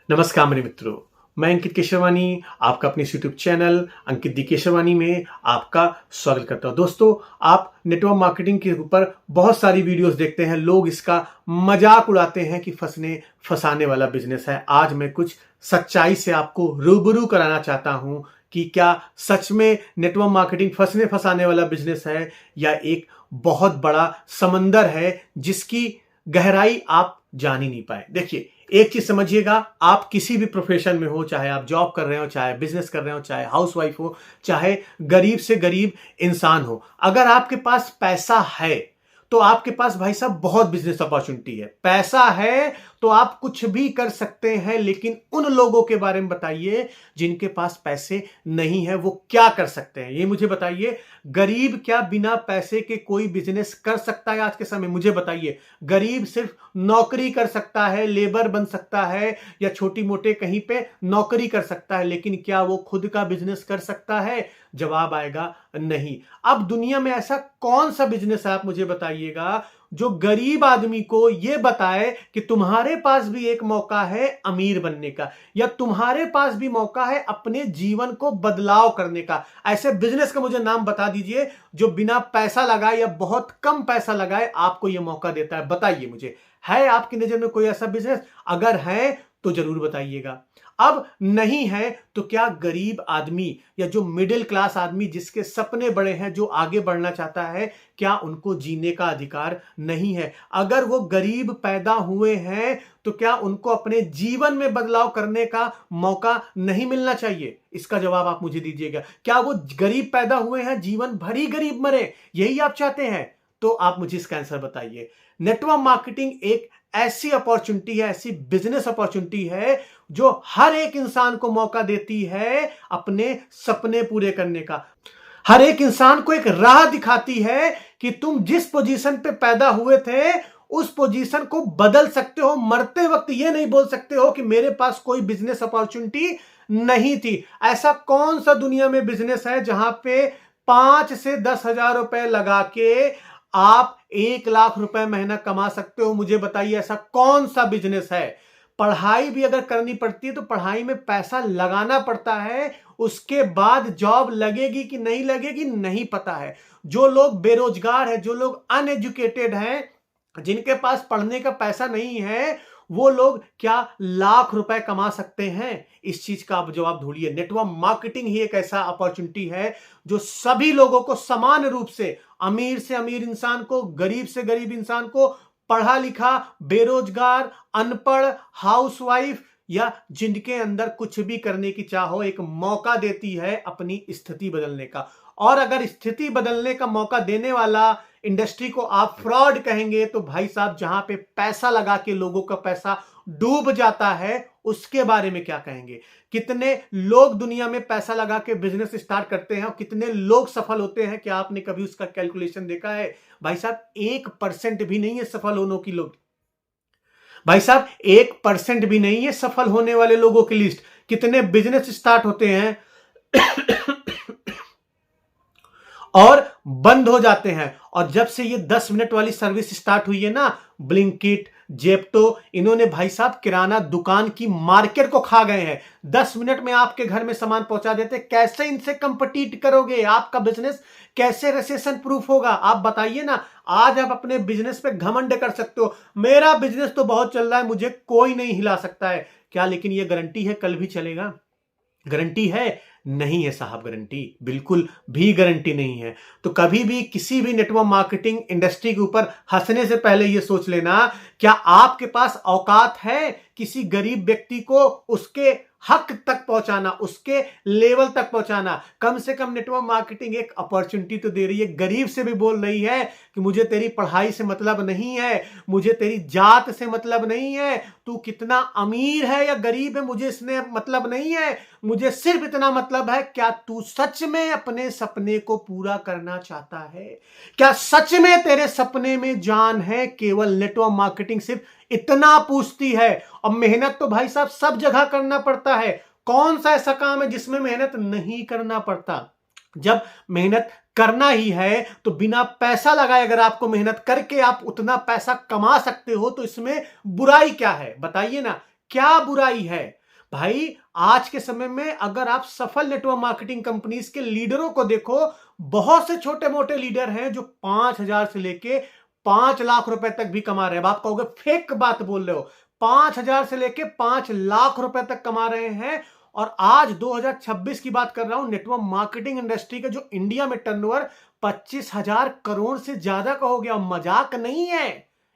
नमस्कार मेरे मित्रों, मैं अंकित केशवानी आपका अपने यूट्यूब चैनल अंकित दी केशवानी में आपका स्वागत करता हूं। दोस्तों, आप नेटवर्क मार्केटिंग के ऊपर बहुत सारी वीडियोस देखते हैं। लोग इसका मजाक उड़ाते हैं कि फंसाने वाला बिजनेस है। आज मैं कुछ सच्चाई से आपको रूबरू कराना चाहता हूं कि क्या सच में नेटवर्क मार्केटिंग फंसाने वाला बिजनेस है या एक बहुत बड़ा समंदर है जिसकी गहराई आप जान ही नहीं पाए। देखिए, एक चीज समझिएगा, आप किसी भी प्रोफेशन में हो, चाहे आप जॉब कर रहे हो, चाहे बिजनेस कर रहे हो, चाहे हाउसवाइफ हो, चाहे गरीब से गरीब इंसान हो, अगर आपके पास पैसा है तो आपके पास भाई साहब बहुत बिजनेस अपॉर्चुनिटी है। पैसा है तो आप कुछ भी कर सकते हैं, लेकिन उन लोगों के बारे में बताइए जिनके पास पैसे नहीं है, वो क्या कर सकते हैं ये मुझे बताइए। गरीब क्या बिना पैसे के कोई बिजनेस कर सकता है आज के समय? मुझे बताइए। गरीब सिर्फ नौकरी कर सकता है, लेबर बन सकता है या छोटी मोटे कहीं पे नौकरी कर सकता है, लेकिन क्या वो खुद का बिजनेस कर सकता है? जवाब आएगा नहीं। अब दुनिया में ऐसा कौन सा बिजनेस है, आप मुझे बताइएगा, जो गरीब आदमी को यह बताए कि तुम्हारे पास भी एक मौका है अमीर बनने का, या तुम्हारे पास भी मौका है अपने जीवन को बदलाव करने का। ऐसे बिजनेस का मुझे नाम बता दीजिए जो बिना पैसा लगाए या बहुत कम पैसा लगाए आपको यह मौका देता है। बताइए मुझे, है आपकी नजर में कोई ऐसा बिजनेस? अगर है तो जरूर बताइएगा। अब नहीं है तो क्या गरीब आदमी या जो मिडिल क्लास आदमी जिसके सपने बड़े हैं, जो आगे बढ़ना चाहता है, क्या उनको जीने का अधिकार नहीं है? अगर वो गरीब पैदा हुए हैं तो क्या उनको अपने जीवन में बदलाव करने का मौका नहीं मिलना चाहिए? इसका जवाब आप मुझे दीजिएगा। क्या वो गरीब पैदा हुए हैं, जीवन भर ही गरीब मरे, यही आप चाहते हैं? तो आप मुझे इसका आंसर बताइए। नेटवर्क मार्केटिंग एक ऐसी अपॉर्चुनिटी है, ऐसी बिजनेस अपॉर्चुनिटी है जो हर एक इंसान को मौका देती है अपने सपने पूरे करने का। हर एक इंसान को एक राह दिखाती है कि तुम जिस पोजीशन पे पैदा हुए थे उस पोजीशन को बदल सकते हो। मरते वक्त ये नहीं बोल सकते हो कि मेरे पास कोई बिजनेस अपॉर्चुनिटी नहीं थी। ऐसा कौन सा दुनिया में बिजनेस है जहां पे 5 से 10,000 रुपए लगा के आप 1 लाख रुपए महीना कमा सकते हो? मुझे बताइए, ऐसा कौन सा बिजनेस है? पढ़ाई भी अगर करनी पड़ती है तो पढ़ाई में पैसा लगाना पड़ता है, उसके बाद जॉब लगेगी कि नहीं लगेगी नहीं पता है। जो लोग बेरोजगार हैं, जो लोग अनएजुकेटेड हैं, जिनके पास पढ़ने का पैसा नहीं है, वो लोग क्या लाख रुपए कमा सकते हैं? इस चीज का आप जवाब ढूंढिए। नेटवर्क मार्केटिंग ही एक ऐसा अपॉर्चुनिटी है जो सभी लोगों को समान रूप से अमीर इंसान को, गरीब से गरीब इंसान को, पढ़ा लिखा, बेरोजगार, अनपढ़, हाउसवाइफ या जिनके अंदर कुछ भी करने की चाह हो, एक मौका देती है अपनी स्थिति बदलने का। और अगर स्थिति बदलने का मौका देने वाला इंडस्ट्री को आप फ्रॉड कहेंगे तो भाई साहब, जहां पे पैसा लगा के लोगों का पैसा डूब जाता है, उसके बारे में क्या कहेंगे? कितने लोग दुनिया में पैसा लगा के बिजनेस स्टार्ट करते हैं और कितने लोग सफल होते हैं? क्या आपने कभी उसका कैलकुलेशन देखा है? भाई साहब, 1% भी नहीं है सफल होने की लोग। भाई साहब, 1% भी नहीं है सफल होने वाले लोगों की लिस्ट। कितने बिजनेस स्टार्ट होते हैं और बंद हो जाते हैं। और जब से ये 10 मिनट वाली सर्विस स्टार्ट हुई है ना, ब्लिंकिट, जेप्टो, इन्होंने भाई साहब किराना दुकान की मार्केट को खा गए हैं। 10 मिनट में आपके घर में सामान पहुंचा देते। कैसे इनसे कंपीट करोगे? आपका बिजनेस कैसे रिसेशन प्रूफ होगा? आप बताइए ना। आज आप अपने बिजनेस पे घमंड कर सकते हो, मेरा बिजनेस तो बहुत चल रहा है, मुझे कोई नहीं हिला सकता है। क्या लेकिन ये गारंटी है कल भी चलेगा? गारंटी है? नहीं है साहब, गारंटी बिल्कुल भी गारंटी नहीं है। तो कभी भी किसी भी नेटवर्क मार्केटिंग इंडस्ट्री के ऊपर हंसने से पहले यह सोच लेना, क्या आपके पास औकात है किसी गरीब व्यक्ति को उसके हक तक पहुंचाना, उसके लेवल तक पहुंचाना? कम से कम नेटवर्क मार्केटिंग एक अपॉर्चुनिटी तो दे रही है। गरीब से भी बोल रही है कि मुझे तेरी पढ़ाई से मतलब नहीं है, मुझे तेरी जात से मतलब नहीं है, तू कितना अमीर है या गरीब है मुझे इसने मतलब नहीं है, मुझे सिर्फ इतना मतलब है, क्या तू सच में अपने सपने को पूरा करना चाहता है? क्या सच में तेरे सपने में जान है? केवल नेटवर्क मार्केटिंग सिर्फ इतना पूछती है। और मेहनत तो भाई साहब सब जगह करना पड़ता है। कौन सा ऐसा काम है जिसमें मेहनत नहीं करना पड़ता? जब मेहनत करना ही है तो बिना पैसा लगाए अगर आपको मेहनत करके आप उतना पैसा कमा सकते हो तो इसमें बुराई क्या है? बताइए ना, क्या बुराई है? भाई आज के समय में अगर आप सफल नेटवर्क मार्केटिंग कंपनीज के लीडरों को देखो, बहुत से छोटे मोटे लीडर हैं जो 5,000 से लेके 5 लाख रुपए तक भी कमा रहे हैं। आप कहोगे फेक बात बोल रहे हो, 5,000 से लेके 5 लाख रुपए तक कमा रहे हैं। और आज 2026 की बात कर रहा हूं, नेटवर्क मार्केटिंग इंडस्ट्री का जो इंडिया में टर्नओवर 25,000 करोड़ से ज्यादा का हो गया। मजाक नहीं है,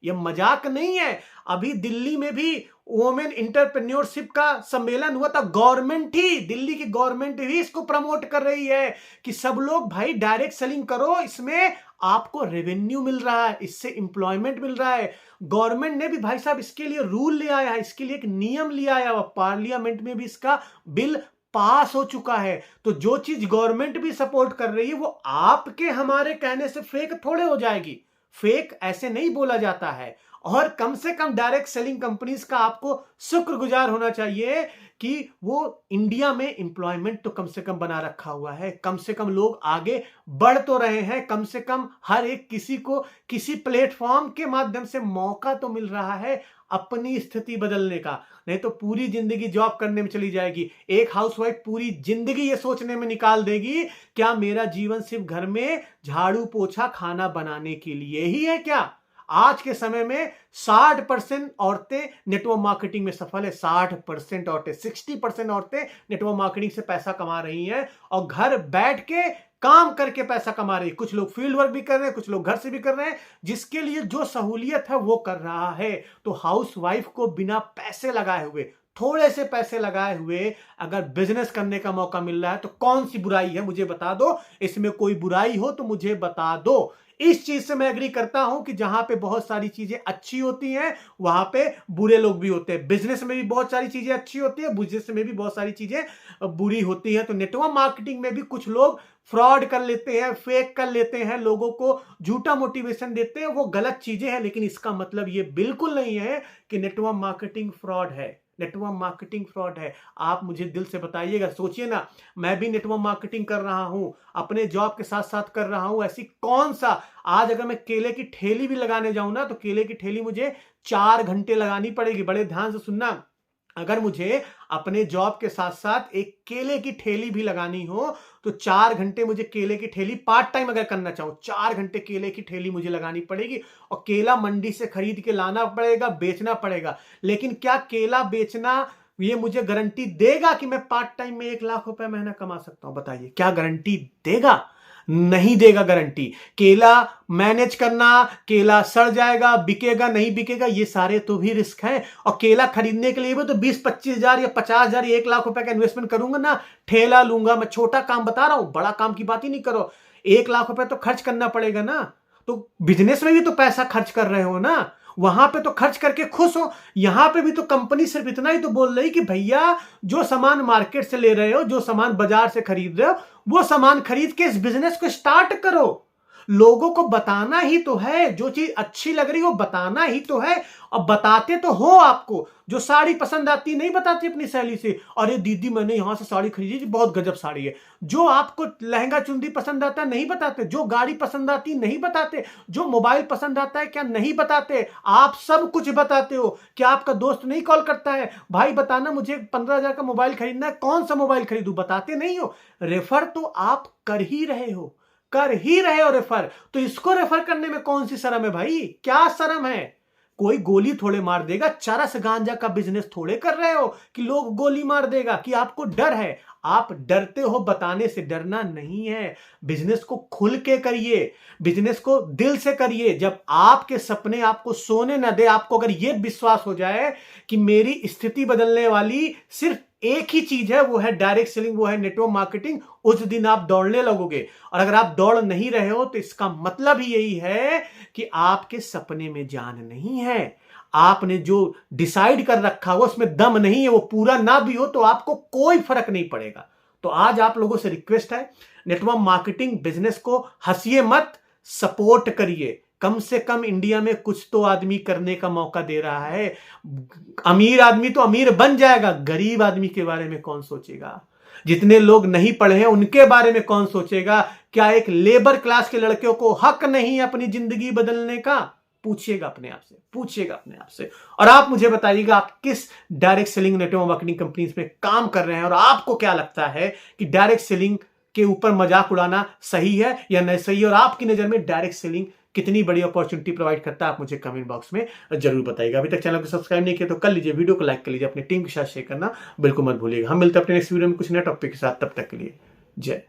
ये मजाक नहीं है। अभी दिल्ली में भी वोमेन इंटरप्रेन्योरशिप का सम्मेलन हुआ था। गवर्नमेंट ही, दिल्ली की गवर्नमेंट ही इसको प्रमोट कर रही है कि सब लोग भाई डायरेक्ट सेलिंग करो, इसमें आपको रेवेन्यू मिल रहा है, इससे इंप्लॉयमेंट मिल रहा है। गवर्नमेंट ने भी भाई साहब इसके लिए रूल ले आया है, इसके लिए एक नियम ले आया है, पार्लियामेंट में भी इसका बिल पास हो चुका है। तो जो चीज गवर्नमेंट भी सपोर्ट कर रही है वो आपके हमारे कहने से फेक थोड़े हो जाएगी। फेक ऐसे नहीं बोला जाता है। और कम से कम डायरेक्ट सेलिंग कंपनीज का आपको शुक्रगुजार होना चाहिए कि वो इंडिया में एम्प्लॉयमेंट तो कम से कम बना रखा हुआ है, कम से कम लोग आगे बढ़ तो रहे हैं, कम से कम हर एक किसी को किसी प्लेटफॉर्म के माध्यम से मौका तो मिल रहा है अपनी स्थिति बदलने का। नहीं तो पूरी जिंदगी जॉब करने में चली जाएगी। एक हाउसवाइफ पूरी जिंदगी ये सोचने में निकाल देगी, क्या मेरा जीवन सिर्फ घर में झाड़ू पोछा खाना बनाने के लिए ही है क्या? आज के समय में 60% औरतें नेटवर्क मार्केटिंग में सफल है। 60% औरतें, 60% औरतें नेटवर्क मार्केटिंग से पैसा कमा रही हैं और घर बैठ के काम करके पैसा कमा रही है। कुछ लोग फील्ड वर्क भी कर रहे हैं, कुछ लोग घर से भी कर रहे हैं, जिसके लिए जो सहूलियत है वो कर रहा है। तो हाउसवाइफ को बिना पैसे लगाए हुए, थोड़े से पैसे लगाए हुए अगर बिजनेस करने का मौका मिल रहा है तो कौन सी बुराई है, मुझे बता दो। इसमें कोई बुराई हो तो मुझे बता दो। इस चीज से मैं एग्री करता हूं कि जहां पे बहुत सारी चीजें अच्छी होती हैं वहां पे बुरे लोग भी होते हैं। बिजनेस में भी बहुत सारी चीजें अच्छी होती है, बिजनेस में भी बहुत सारी चीजें बुरी होती हैं। तो नेटवर्क मार्केटिंग में भी कुछ लोग फ्रॉड कर लेते हैं, फेक कर लेते हैं, लोगों को झूठा मोटिवेशन देते हैं, वो गलत चीजें हैं। लेकिन इसका मतलब ये बिल्कुल नहीं है कि नेटवर्क मार्केटिंग फ्रॉड है। नेटवर्क मार्केटिंग फ्रॉड है, आप मुझे दिल से बताइएगा। सोचिए ना, मैं भी नेटवर्क मार्केटिंग कर रहा हूं, अपने जॉब के साथ साथ कर रहा हूं। ऐसी कौन सा, आज अगर मैं केले की ठेली भी लगाने जाऊं ना तो केले की ठेली मुझे 4 घंटे लगानी पड़ेगी। बड़े ध्यान से सुनना, अगर मुझे अपने जॉब के साथ साथ एक केले की ठेली भी लगानी हो तो 4 घंटे मुझे केले की ठेली पार्ट टाइम अगर करना चाहूं, 4 घंटे केले की ठेली मुझे लगानी पड़ेगी। और केला मंडी से खरीद के लाना पड़ेगा, बेचना पड़ेगा। लेकिन क्या केला बेचना ये मुझे गारंटी देगा कि मैं पार्ट टाइम में 1 लाख रुपए महीना कमा सकता हूं? बताइए, क्या गारंटी देगा? नहीं देगा गारंटी। केला मैनेज करना, केला सड़ जाएगा, बिकेगा नहीं बिकेगा, ये सारे तो भी रिस्क हैं। और केला खरीदने के लिए भी तो 20-25 हजार या 50 हजार या 1 लाख रुपए का इन्वेस्टमेंट करूंगा ना, ठेला लूंगा। मैं छोटा काम बता रहा हूं, बड़ा काम की बात ही नहीं करो। 1 लाख रुपए तो खर्च करना पड़ेगा ना। तो बिजनेस में भी तो पैसा खर्च कर रहे हो ना, वहां पे तो खर्च करके खुश हो। यहां पे भी तो कंपनी सिर्फ इतना ही तो बोल रही कि भैया जो सामान मार्केट से ले रहे हो, जो सामान बाजार से खरीद रहे हो, वो सामान खरीद के इस बिजनेस को स्टार्ट करो। लोगों को बताना ही तो है, जो चीज अच्छी लग रही हो बताना ही तो है। और बताते तो हो आपको, जो साड़ी पसंद आती नहीं बताती अपनी सहेली से, अरे दीदी मैंने यहां से साड़ी खरीदी थी, बहुत गजब साड़ी है। जो आपको लहंगा चुंदी पसंद आता है नहीं बताते, जो गाड़ी पसंद आती नहीं बताते, जो मोबाइल पसंद आता है क्या नहीं बताते। आप सब कुछ बताते हो। क्या आपका दोस्त नहीं कॉल करता है, भाई बताना मुझे 15,000 का मोबाइल खरीदना है, कौन सा मोबाइल खरीदूं? बताते नहीं हो। रेफर तो आप कर ही रहे हो, कर ही रहे हो रेफर। तो इसको रेफर करने में कौन सी शर्म है भाई? क्या शर्म है? कोई गोली थोड़े मार देगा, चरस गांजा का बिजनेस थोड़े कर रहे हो कि लोग गोली मार देगा, कि आपको डर है। आप डरते हो, बताने से डरना नहीं है। बिजनेस को खुल के करिए, बिजनेस को दिल से करिए। जब आपके सपने आपको सोने न दे, आपको अगर यह विश्वास हो जाए कि मेरी स्थिति बदलने वाली सिर्फ एक ही चीज है, वो है डायरेक्ट सेलिंग, वो है नेटवर्क मार्केटिंग, उस दिन आप दौड़ने लगोगे। और अगर आप दौड़ नहीं रहे हो तो इसका मतलब ही यही है कि आपके सपने में जान नहीं है। आपने जो डिसाइड कर रखा हो उसमें दम नहीं है। वो पूरा ना भी हो तो आपको कोई फर्क नहीं पड़ेगा। तो आज आप लोगों से रिक्वेस्ट है, नेटवर्क मार्केटिंग बिजनेस को हंसिए मत, सपोर्ट करिए। कम से कम इंडिया में कुछ तो आदमी करने का मौका दे रहा है। अमीर आदमी तो अमीर बन जाएगा, गरीब आदमी के बारे में कौन सोचेगा? जितने लोग नहीं पढ़े हैं उनके बारे में कौन सोचेगा? क्या एक लेबर क्लास के लड़कियों को हक नहीं है अपनी जिंदगी बदलने का? पूछिएगा अपने आप से, पूछिएगा अपने आप से। और आप मुझे बताइएगा आप किस direct selling network marketing companies में काम कर रहे हैं और आपको क्या लगता है कि डायरेक्ट सेलिंग के ऊपर मजाक उड़ाना सही है या नहीं सही है, और आपकी नजर में डायरेक्ट सेलिंग कितनी बड़ी अपॉर्चुनिटी प्रोवाइड करता है, आप मुझे कमेंट बॉक्स में जरूर बताइएगा। अभी तक चैनल को सब्सक्राइब नहीं किया तो कर लीजिए, वीडियो को लाइक कर लीजिए, अपनी टीम के साथ शेयर करना बिल्कुल मत भूलिएगा। हम मिलते हैं अपने नेक्स्ट वीडियो में कुछ नए टॉपिक के साथ, तब तक के लिए जय